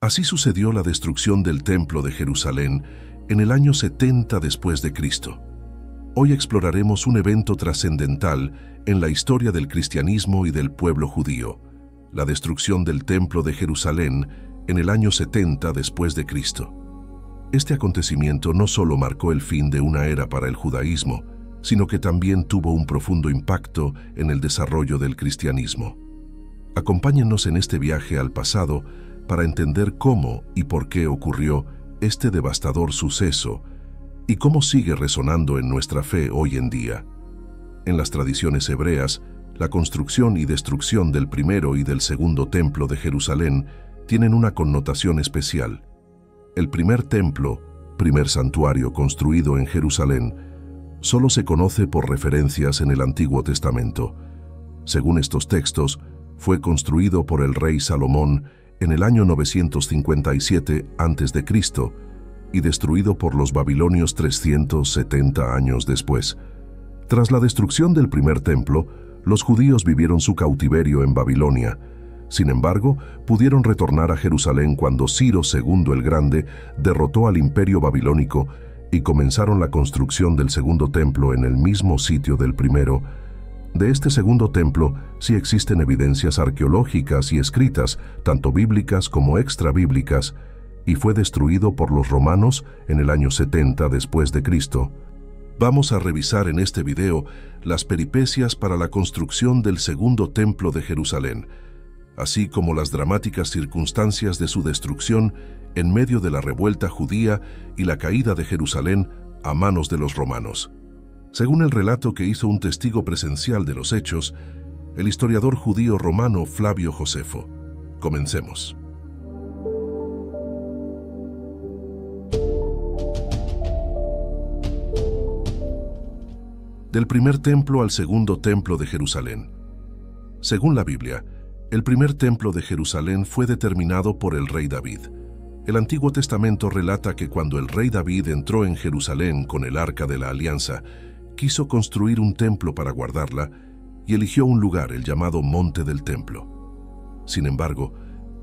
Así sucedió la destrucción del Templo de Jerusalén en el año 70 después de Cristo. Hoy exploraremos un evento trascendental en la historia del cristianismo y del pueblo judío, la destrucción del Templo de Jerusalén en el año 70 después de Cristo. Este acontecimiento no solo marcó el fin de una era para el judaísmo, sino que también tuvo un profundo impacto en el desarrollo del cristianismo. Acompáñennos en este viaje al pasado para entender cómo y por qué ocurrió este devastador suceso y cómo sigue resonando en nuestra fe hoy en día. En las tradiciones hebreas, la construcción y destrucción del primero y del segundo templo de Jerusalén tienen una connotación especial. El primer templo, primer santuario construido en Jerusalén, solo se conoce por referencias en el Antiguo Testamento. Según estos textos, fue construido por el rey Salomón en el año 957 a.C. y destruido por los babilonios 370 años después. Tras la destrucción del primer templo, los judíos vivieron su cautiverio en Babilonia. Sin embargo, pudieron retornar a Jerusalén cuando Ciro II el Grande derrotó al imperio babilónico y comenzaron la construcción del segundo templo en el mismo sitio del primero. De este segundo templo sí existen evidencias arqueológicas y escritas, tanto bíblicas como extrabíblicas, y fue destruido por los romanos en el año 70 después de Cristo. Vamos a revisar en este video las peripecias para la construcción del segundo templo de Jerusalén, así como las dramáticas circunstancias de su destrucción en medio de la revuelta judía y la caída de Jerusalén a manos de los romanos. Según el relato que hizo un testigo presencial de los hechos, el historiador judío romano Flavio Josefo. Comencemos. Del primer templo al segundo templo de Jerusalén. Según la Biblia, el primer templo de Jerusalén fue determinado por el rey David. El Antiguo Testamento relata que cuando el rey David entró en Jerusalén con el Arca de la Alianza, quiso construir un templo para guardarla y eligió un lugar, el llamado Monte del Templo. Sin embargo,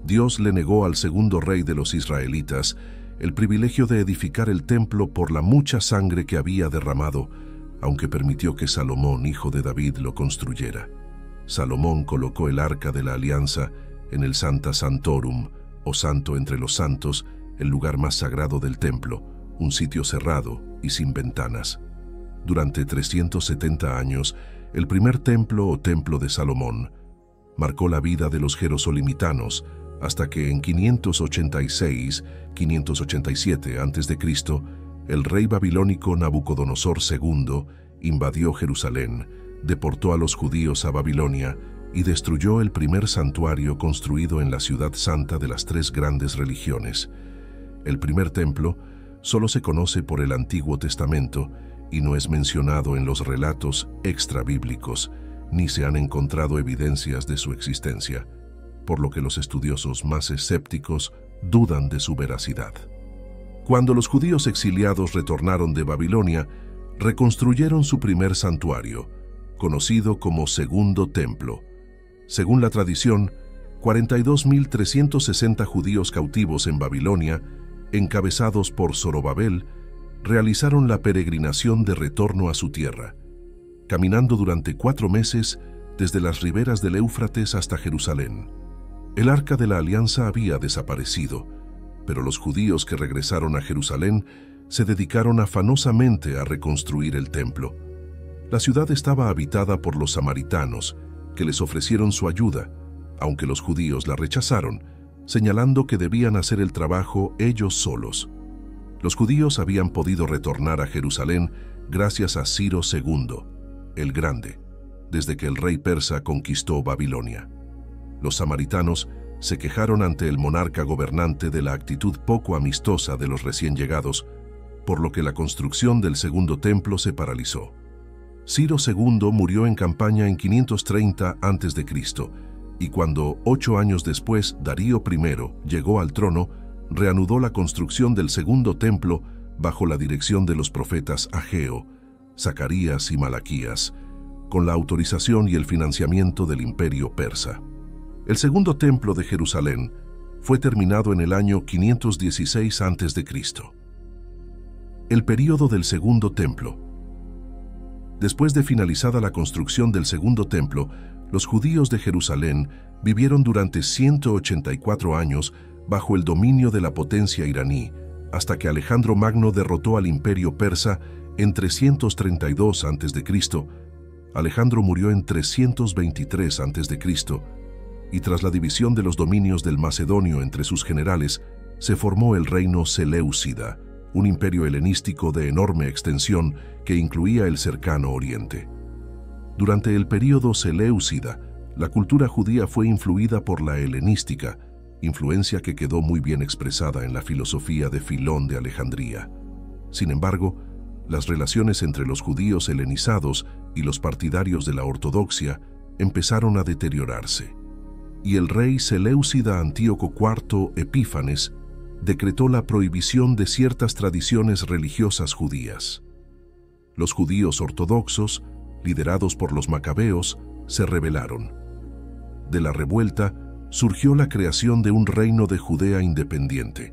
Dios le negó al segundo rey de los israelitas el privilegio de edificar el templo por la mucha sangre que había derramado, aunque permitió que Salomón, hijo de David, lo construyera. Salomón colocó el Arca de la Alianza en el Sancta Sanctorum, o Santo entre los Santos, el lugar más sagrado del templo, un sitio cerrado y sin ventanas. Durante 370 años, el primer templo o templo de Salomón marcó la vida de los jerosolimitanos hasta que en 586-587 a.C., el rey babilónico Nabucodonosor II invadió Jerusalén, deportó a los judíos a Babilonia y destruyó el primer santuario construido en la ciudad santa de las tres grandes religiones. El primer templo solo se conoce por el Antiguo Testamento y no es mencionado en los relatos extrabíblicos, ni se han encontrado evidencias de su existencia, por lo que los estudiosos más escépticos dudan de su veracidad. Cuando los judíos exiliados retornaron de Babilonia, reconstruyeron su primer santuario, conocido como Segundo Templo. Según la tradición, 42.360 judíos cautivos en Babilonia, encabezados por Zorobabel, realizaron la peregrinación de retorno a su tierra, caminando durante 4 meses desde las riberas del Éufrates hasta Jerusalén. El Arca de la Alianza había desaparecido, pero los judíos que regresaron a Jerusalén se dedicaron afanosamente a reconstruir el templo. La ciudad estaba habitada por los samaritanos, que les ofrecieron su ayuda, aunque los judíos la rechazaron, señalando que debían hacer el trabajo ellos solos. Los judíos habían podido retornar a Jerusalén gracias a Ciro II, el Grande, desde que el rey persa conquistó Babilonia. Los samaritanos se quejaron ante el monarca gobernante de la actitud poco amistosa de los recién llegados, por lo que la construcción del segundo templo se paralizó. Ciro II murió en campaña en 530 a.C., y cuando 8 años después Darío I llegó al trono, reanudó la construcción del segundo templo bajo la dirección de los profetas Ageo, Zacarías y Malaquías, con la autorización y el financiamiento del imperio persa. El segundo templo de Jerusalén fue terminado en el año 516 a.C. El período del Segundo Templo. Después de finalizada la construcción del Segundo Templo, los judíos de Jerusalén vivieron durante 184 años bajo el dominio de la potencia iraní, hasta que Alejandro Magno derrotó al imperio persa en 332 a.C. Alejandro murió en 323 a.C., y tras la división de los dominios del Macedonio entre sus generales, se formó el reino Seleucida, un imperio helenístico de enorme extensión que incluía el cercano Oriente. Durante el período Seleucida, la cultura judía fue influida por la helenística, influencia que quedó muy bien expresada en la filosofía de Filón de Alejandría. Sin embargo, las relaciones entre los judíos helenizados y los partidarios de la ortodoxia empezaron a deteriorarse, y el rey Seleucida Antíoco IV Epífanes decretó la prohibición de ciertas tradiciones religiosas judías. Los judíos ortodoxos, liderados por los macabeos, se rebelaron. De la revuelta surgió la creación de un reino de Judea independiente.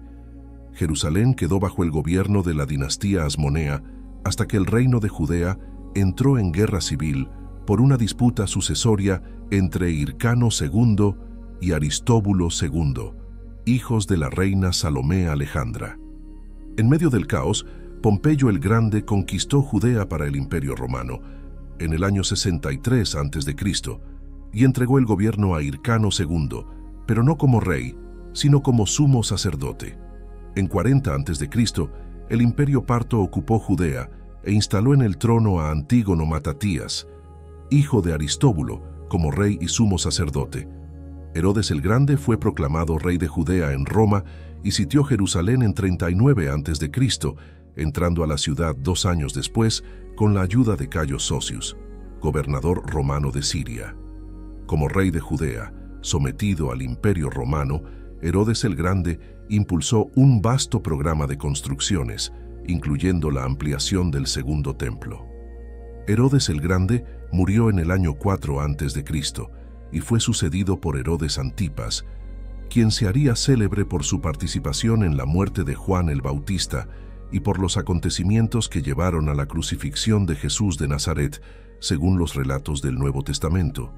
Jerusalén quedó bajo el gobierno de la dinastía Asmonea hasta que el reino de Judea entró en guerra civil por una disputa sucesoria entre Hircano II y Aristóbulo II, hijos de la reina Salomé Alejandra. En medio del caos, Pompeyo el Grande conquistó Judea para el Imperio Romano en el año 63 a.C. y entregó el gobierno a Hircano II, pero no como rey, sino como sumo sacerdote. En 40 a.C., el Imperio Parto ocupó Judea e instaló en el trono a Antígono Matatías, hijo de Aristóbulo, como rey y sumo sacerdote. Herodes el Grande fue proclamado rey de Judea en Roma y sitió Jerusalén en 39 a.C., entrando a la ciudad 2 años después con la ayuda de Cayo Sosius, gobernador romano de Siria. Como rey de Judea, sometido al Imperio Romano, Herodes el Grande impulsó un vasto programa de construcciones, incluyendo la ampliación del Segundo Templo. Herodes el Grande murió en el año 4 a.C. y fue sucedido por Herodes Antipas, quien se haría célebre por su participación en la muerte de Juan el Bautista y por los acontecimientos que llevaron a la crucifixión de Jesús de Nazaret, según los relatos del Nuevo Testamento.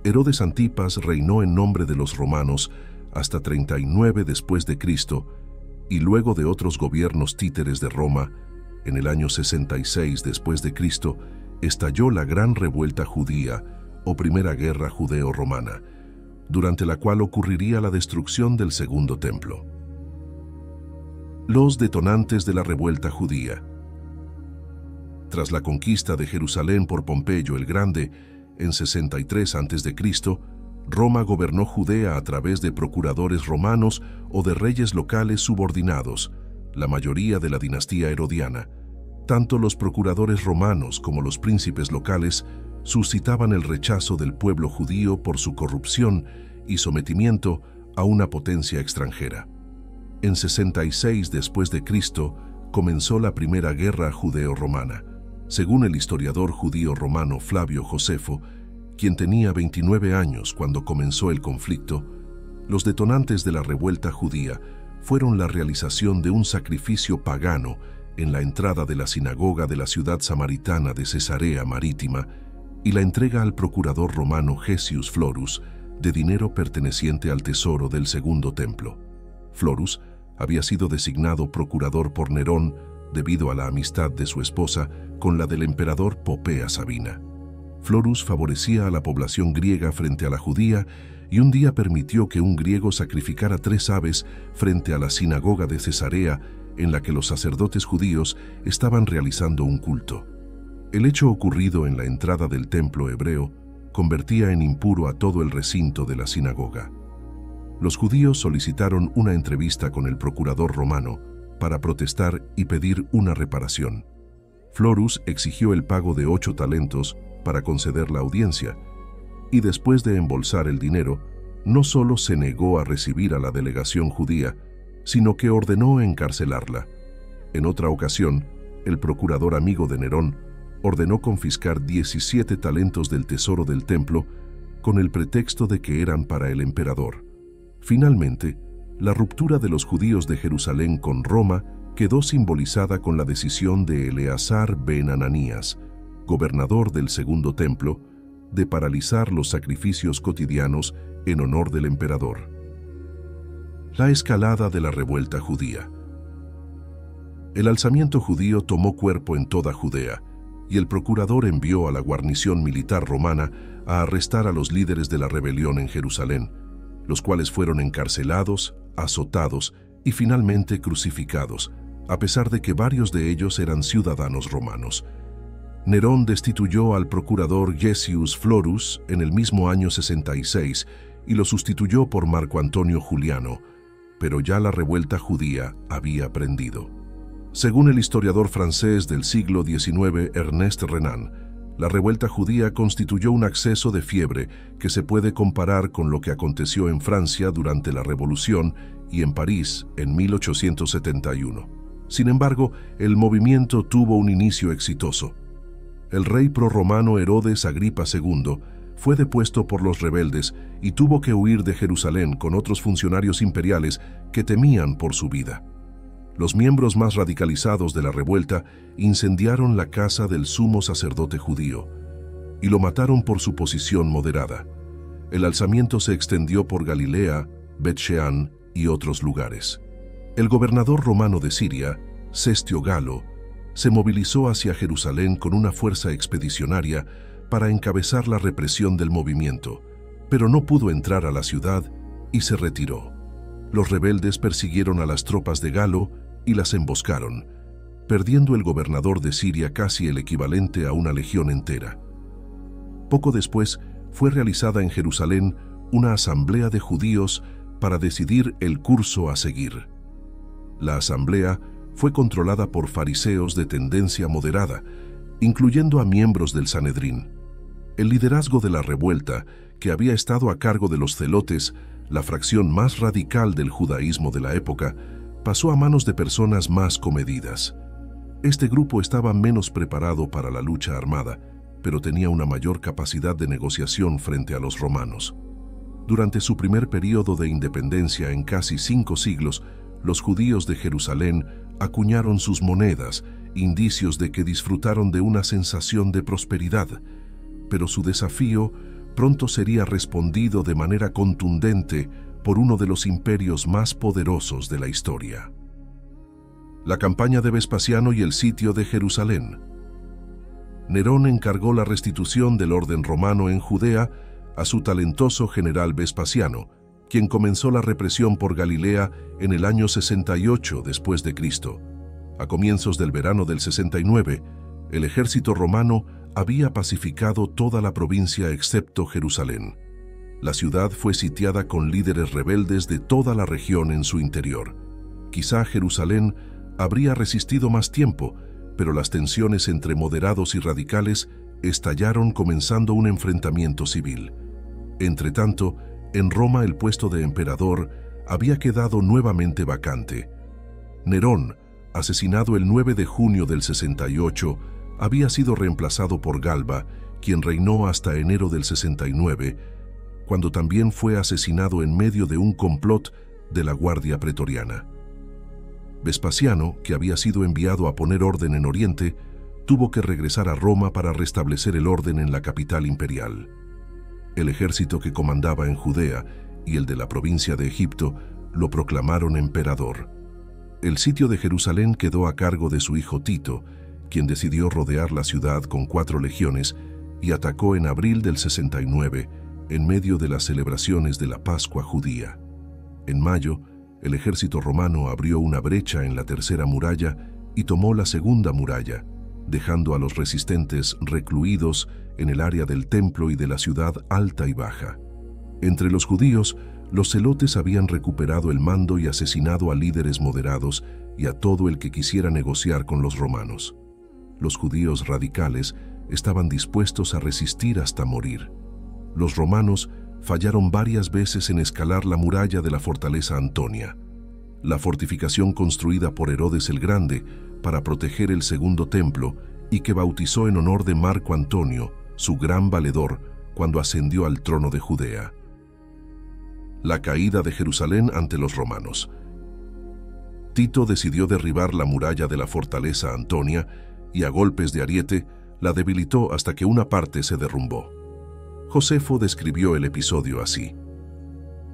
Herodes Antipas reinó en nombre de los romanos hasta 39 después de Cristo, y luego de otros gobiernos títeres de Roma, en el año 66 después de Cristo, estalló la Gran Revuelta Judía o Primera Guerra Judeo-Romana, durante la cual ocurriría la destrucción del Segundo Templo. Los detonantes de la revuelta judía. Tras la conquista de Jerusalén por Pompeyo el Grande, en 63 a.C., Roma gobernó Judea a través de procuradores romanos o de reyes locales subordinados, la mayoría de la dinastía herodiana. Tanto los procuradores romanos como los príncipes locales suscitaban el rechazo del pueblo judío por su corrupción y sometimiento a una potencia extranjera. En 66 después de Cristo comenzó la Primera Guerra Judeo-Romana. Según el historiador judío romano Flavio Josefo, quien tenía 29 años cuando comenzó el conflicto, los detonantes de la revuelta judía fueron la realización de un sacrificio pagano en la entrada de la sinagoga de la ciudad samaritana de Cesarea Marítima y la entrega al procurador romano Gessius Florus de dinero perteneciente al tesoro del Segundo Templo. Florus había sido designado procurador por Nerón debido a la amistad de su esposa con la del emperador Popea Sabina. Florus favorecía a la población griega frente a la judía y un día permitió que un griego sacrificara 3 aves frente a la sinagoga de Cesarea en la que los sacerdotes judíos estaban realizando un culto. El hecho ocurrido en la entrada del templo hebreo convertía en impuro a todo el recinto de la sinagoga. Los judíos solicitaron una entrevista con el procurador romano para protestar y pedir una reparación. Florus exigió el pago de 8 talentos para conceder la audiencia, y después de embolsar el dinero, no solo se negó a recibir a la delegación judía, sino que ordenó encarcelarla. En otra ocasión, el procurador amigo de Nerón ordenó confiscar 17 talentos del tesoro del templo con el pretexto de que eran para el emperador. Finalmente, La ruptura de los judíos de Jerusalén con Roma quedó simbolizada con la decisión de Eleazar ben Ananías, gobernador del Segundo Templo, de paralizar los sacrificios cotidianos en honor del emperador. La escalada de la revuelta judía. El alzamiento judío tomó cuerpo en toda Judea, y el procurador envió a la guarnición militar romana a arrestar a los líderes de la rebelión en Jerusalén, los cuales fueron encarcelados, azotados y finalmente crucificados, a pesar de que varios de ellos eran ciudadanos romanos. Nerón destituyó al procurador Gessius Florus en el mismo año 66 y lo sustituyó por Marco Antonio Juliano, pero ya la revuelta judía había prendido. Según el historiador francés del siglo XIX, Ernest Renan, la revuelta judía constituyó un acceso de fiebre que se puede comparar con lo que aconteció en Francia durante la Revolución y en París en 1871. Sin embargo, el movimiento tuvo un inicio exitoso. El rey prorromano Herodes Agripa II fue depuesto por los rebeldes y tuvo que huir de Jerusalén con otros funcionarios imperiales que temían por su vida. Los miembros más radicalizados de la revuelta incendiaron la casa del sumo sacerdote judío y lo mataron por su posición moderada. El alzamiento se extendió por Galilea, Bet-Sheán y otros lugares. El gobernador romano de Siria, Cestio Galo, se movilizó hacia Jerusalén con una fuerza expedicionaria para encabezar la represión del movimiento, pero no pudo entrar a la ciudad y se retiró. Los rebeldes persiguieron a las tropas de Galo y las emboscaron, perdiendo el gobernador de Siria casi el equivalente a una legión entera. Poco después fue realizada en Jerusalén una asamblea de judíos para decidir el curso a seguir. La asamblea fue controlada por fariseos de tendencia moderada, incluyendo a miembros del Sanedrín. El liderazgo de la revuelta, que había estado a cargo de los celotes, la fracción más radical del judaísmo de la época, pasó a manos de personas más comedidas. Este grupo estaba menos preparado para la lucha armada, pero tenía una mayor capacidad de negociación frente a los romanos. Durante su primer período de independencia en casi 5 siglos, los judíos de Jerusalén acuñaron sus monedas, indicios de que disfrutaron de una sensación de prosperidad, pero su desafío pronto sería respondido de manera contundente por uno de los imperios más poderosos de la historia. La campaña de Vespasiano y el sitio de Jerusalén. Nerón encargó la restitución del orden romano en Judea a su talentoso general Vespasiano, quien comenzó la represión por Galilea en el año 68 después de Cristo. A comienzos del verano del 69, el ejército romano había pacificado toda la provincia excepto Jerusalén. La ciudad fue sitiada con líderes rebeldes de toda la región en su interior. Quizá Jerusalén habría resistido más tiempo, pero las tensiones entre moderados y radicales estallaron comenzando un enfrentamiento civil. Entretanto, en Roma el puesto de emperador había quedado nuevamente vacante. Nerón, asesinado el 9 de junio del 68, había sido reemplazado por Galba, quien reinó hasta enero del 69, cuando también fue asesinado en medio de un complot de la Guardia Pretoriana. Vespasiano, que había sido enviado a poner orden en Oriente, tuvo que regresar a Roma para restablecer el orden en la capital imperial. El ejército que comandaba en Judea y el de la provincia de Egipto lo proclamaron emperador. El sitio de Jerusalén quedó a cargo de su hijo Tito, quien decidió rodear la ciudad con 4 legiones y atacó en abril del 69, en medio de las celebraciones de la Pascua judía. En mayo, el ejército romano abrió una brecha en la tercera muralla y tomó la segunda muralla, dejando a los resistentes recluidos en el área del templo y de la ciudad alta y baja. Entre los judíos, los celotes habían recuperado el mando y asesinado a líderes moderados y a todo el que quisiera negociar con los romanos. Los judíos radicales estaban dispuestos a resistir hasta morir. Los romanos fallaron varias veces en escalar la muralla de la fortaleza Antonia, la fortificación construida por Herodes el Grande para proteger el segundo templo y que bautizó en honor de Marco Antonio, su gran valedor, cuando ascendió al trono de Judea. La caída de Jerusalén ante los romanos. Tito decidió derribar la muralla de la fortaleza Antonia y a golpes de ariete la debilitó hasta que una parte se derrumbó. Josefo describió el episodio así: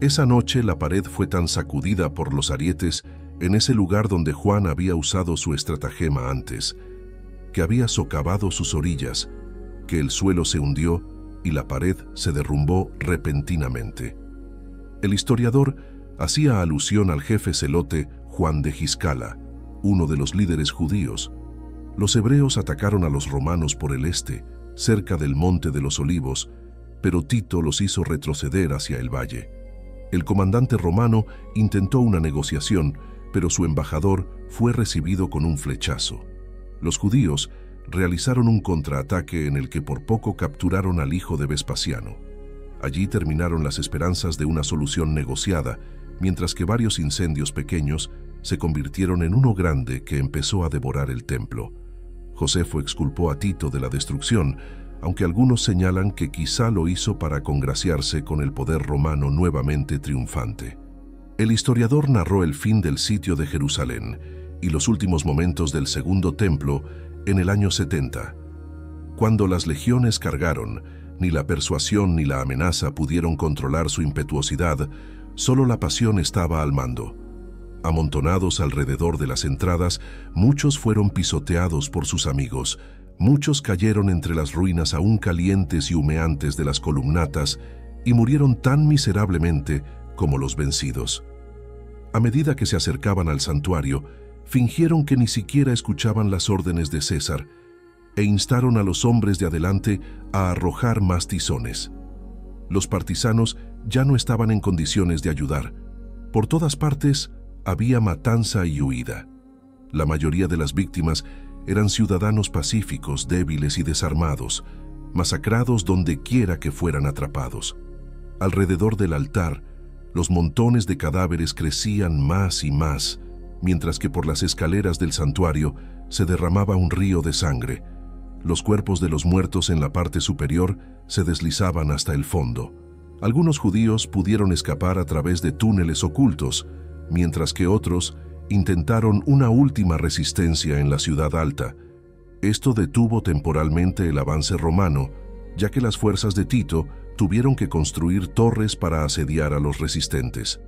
esa noche la pared fue tan sacudida por los arietes en ese lugar donde Juan había usado su estratagema antes, que había socavado sus orillas, que el suelo se hundió y la pared se derrumbó repentinamente. El historiador hacía alusión al jefe celote Juan de Giscala, uno de los líderes judíos. Los hebreos atacaron a los romanos por el este, cerca del Monte de los Olivos, pero Tito los hizo retroceder hacia el valle. El comandante romano intentó una negociación, pero su embajador fue recibido con un flechazo. Los judíos realizaron un contraataque en el que por poco capturaron al hijo de Vespasiano. Allí terminaron las esperanzas de una solución negociada, mientras que varios incendios pequeños se convirtieron en uno grande que empezó a devorar el templo. Josefo exculpó a Tito de la destrucción, aunque algunos señalan que quizá lo hizo para congraciarse con el poder romano nuevamente triunfante. El historiador narró el fin del sitio de Jerusalén y los últimos momentos del segundo templo en el año 70. Cuando las legiones cargaron, ni la persuasión ni la amenaza pudieron controlar su impetuosidad, solo la pasión estaba al mando. Amontonados alrededor de las entradas, muchos fueron pisoteados por sus amigos. Muchos cayeron entre las ruinas aún calientes y humeantes de las columnatas y murieron tan miserablemente como los vencidos. A medida que se acercaban al santuario, fingieron que ni siquiera escuchaban las órdenes de César e instaron a los hombres de adelante a arrojar más tizones. Los partisanos ya no estaban en condiciones de ayudar. Por todas partes había matanza y huida. La mayoría de las víctimas eran ciudadanos pacíficos, débiles y desarmados, masacrados donde quiera que fueran atrapados. Alrededor del altar, los montones de cadáveres crecían más y más, mientras que por las escaleras del santuario se derramaba un río de sangre. Los cuerpos de los muertos en la parte superior se deslizaban hasta el fondo. Algunos judíos pudieron escapar a través de túneles ocultos, mientras que otros intentaron una última resistencia en la ciudad alta. Esto detuvo temporalmente el avance romano, ya que las fuerzas de Tito tuvieron que construir torres para asediar a los resistentes.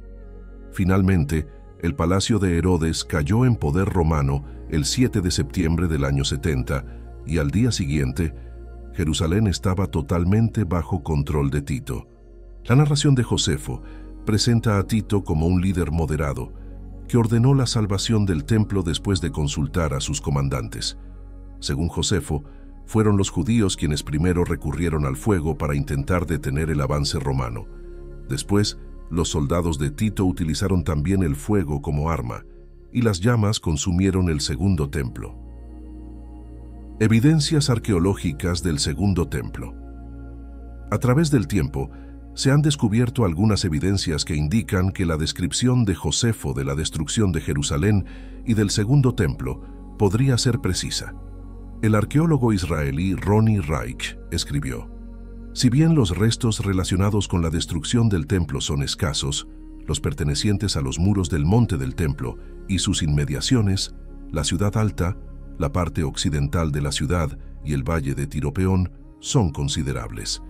Finalmente, el palacio de Herodes cayó en poder romano el 7 de septiembre del año 70, y al día siguiente, Jerusalén estaba totalmente bajo control de Tito. La narración de Josefo presenta a Tito como un líder moderado, que ordenó la salvación del templo después de consultar a sus comandantes. Según Josefo, fueron los judíos quienes primero recurrieron al fuego para intentar detener el avance romano. Después, los soldados de Tito utilizaron también el fuego como arma, y las llamas consumieron el segundo templo. Evidencias arqueológicas del segundo templo. A través del tiempo, se han descubierto algunas evidencias que indican que la descripción de Josefo de la destrucción de Jerusalén y del segundo templo podría ser precisa. El arqueólogo israelí Ronnie Reich escribió: si bien los restos relacionados con la destrucción del templo son escasos, los pertenecientes a los muros del monte del templo y sus inmediaciones, la ciudad alta, la parte occidental de la ciudad y el valle de Tiropeón son considerables.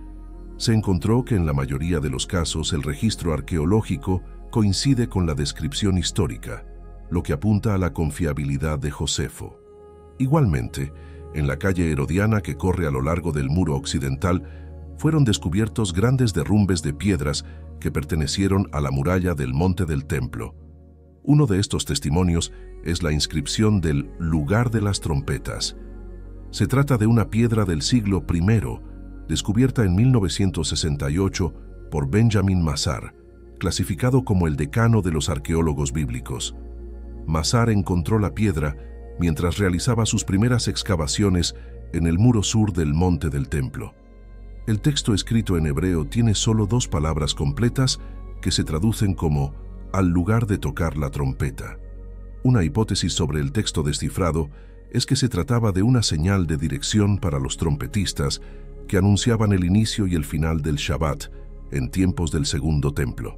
Se encontró que en la mayoría de los casos el registro arqueológico coincide con la descripción histórica, lo que apunta a la confiabilidad de Josefo. Igualmente, en la calle Herodiana que corre a lo largo del muro occidental, fueron descubiertos grandes derrumbes de piedras que pertenecieron a la muralla del monte del templo. Uno de estos testimonios es la inscripción del lugar de las trompetas. Se trata de una piedra del siglo I, descubierta en 1968 por Benjamin Mazar, clasificado como el decano de los arqueólogos bíblicos. Mazar encontró la piedra mientras realizaba sus primeras excavaciones en el muro sur del monte del templo. El texto escrito en hebreo tiene solo 2 palabras completas que se traducen como «al lugar de tocar la trompeta». Una hipótesis sobre el texto descifrado es que se trataba de una señal de dirección para los trompetistas que anunciaban el inicio y el final del Shabbat en tiempos del segundo templo.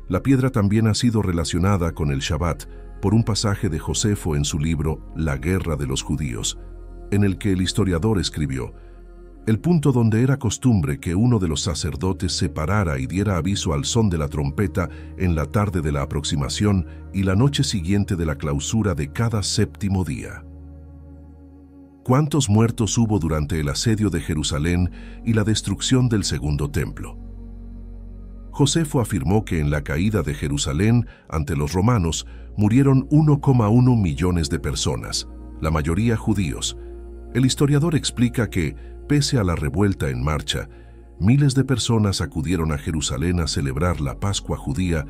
La piedra también ha sido relacionada con el Shabbat por un pasaje de Josefo en su libro La Guerra de los Judíos, en el que el historiador escribió: el punto donde era costumbre que uno de los sacerdotes se parara y diera aviso al son de la trompeta en la tarde de la aproximación y la noche siguiente de la clausura de cada séptimo día. ¿Cuántos muertos hubo durante el asedio de Jerusalén y la destrucción del segundo templo? Josefo afirmó que en la caída de Jerusalén ante los romanos murieron 1,1 millones de personas, la mayoría judíos. El historiador explica que, pese a la revuelta en marcha, miles de personas acudieron a Jerusalén a celebrar la Pascua judía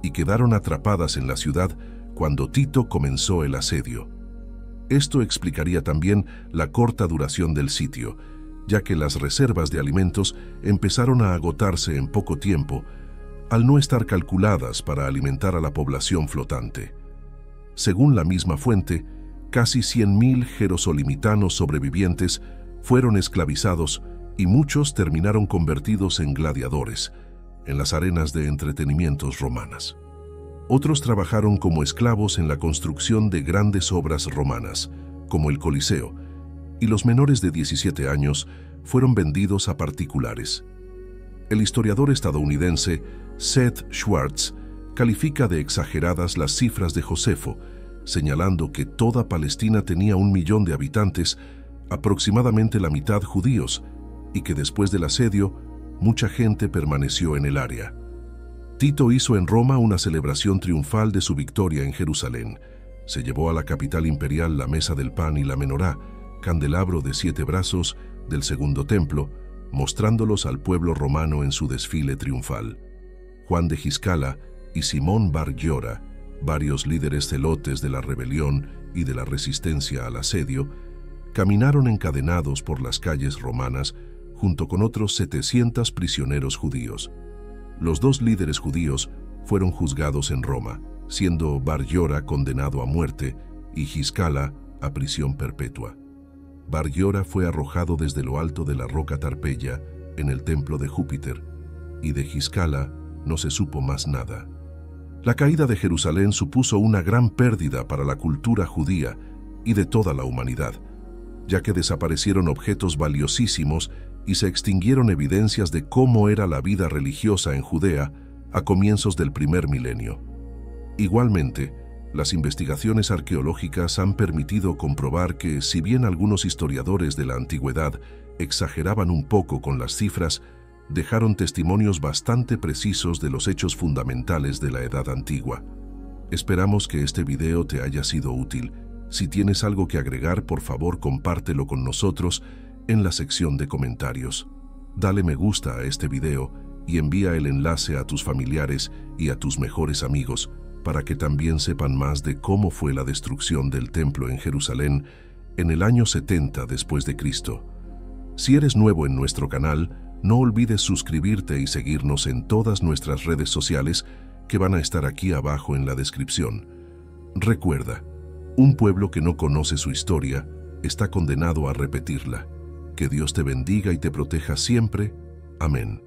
y quedaron atrapadas en la ciudad cuando Tito comenzó el asedio. Esto explicaría también la corta duración del sitio, ya que las reservas de alimentos empezaron a agotarse en poco tiempo, al no estar calculadas para alimentar a la población flotante. Según la misma fuente, casi 100.000 jerosolimitanos sobrevivientes fueron esclavizados y muchos terminaron convertidos en gladiadores en las arenas de entretenimientos romanas. Otros trabajaron como esclavos en la construcción de grandes obras romanas, como el Coliseo, y los menores de 17 años fueron vendidos a particulares. El historiador estadounidense Seth Schwartz califica de exageradas las cifras de Josefo, señalando que toda Palestina tenía 1 millón de habitantes, aproximadamente la mitad judíos, y que después del asedio, mucha gente permaneció en el área. Tito hizo en Roma una celebración triunfal de su victoria en Jerusalén. Se llevó a la capital imperial la mesa del pan y la menorá, candelabro de 7 brazos del segundo templo, mostrándolos al pueblo romano en su desfile triunfal. Juan de Giscala y Simón Bar Giora, varios líderes celotes de la rebelión y de la resistencia al asedio, caminaron encadenados por las calles romanas junto con otros 700 prisioneros judíos. Los 2 líderes judíos fueron juzgados en Roma, siendo Bar Giora condenado a muerte y Giscala a prisión perpetua. Bar Giora fue arrojado desde lo alto de la roca Tarpeya en el templo de Júpiter, y de Giscala no se supo más nada. La caída de Jerusalén supuso una gran pérdida para la cultura judía y de toda la humanidad, ya que desaparecieron objetos valiosísimos y se extinguieron evidencias de cómo era la vida religiosa en Judea a comienzos del primer milenio. Igualmente, las investigaciones arqueológicas han permitido comprobar que, si bien algunos historiadores de la antigüedad exageraban un poco con las cifras, dejaron testimonios bastante precisos de los hechos fundamentales de la Edad Antigua. Esperamos que este video te haya sido útil. Si tienes algo que agregar, por favor compártelo con nosotros en la sección de comentarios. Dale me gusta a este video y envía el enlace a tus familiares y a tus mejores amigos para que también sepan más de cómo fue la destrucción del templo en Jerusalén en el año 70 después de Cristo. Si eres nuevo en nuestro canal, no olvides suscribirte y seguirnos en todas nuestras redes sociales que van a estar aquí abajo en la descripción. Recuerda, un pueblo que no conoce su historia está condenado a repetirla. Que Dios te bendiga y te proteja siempre. Amén.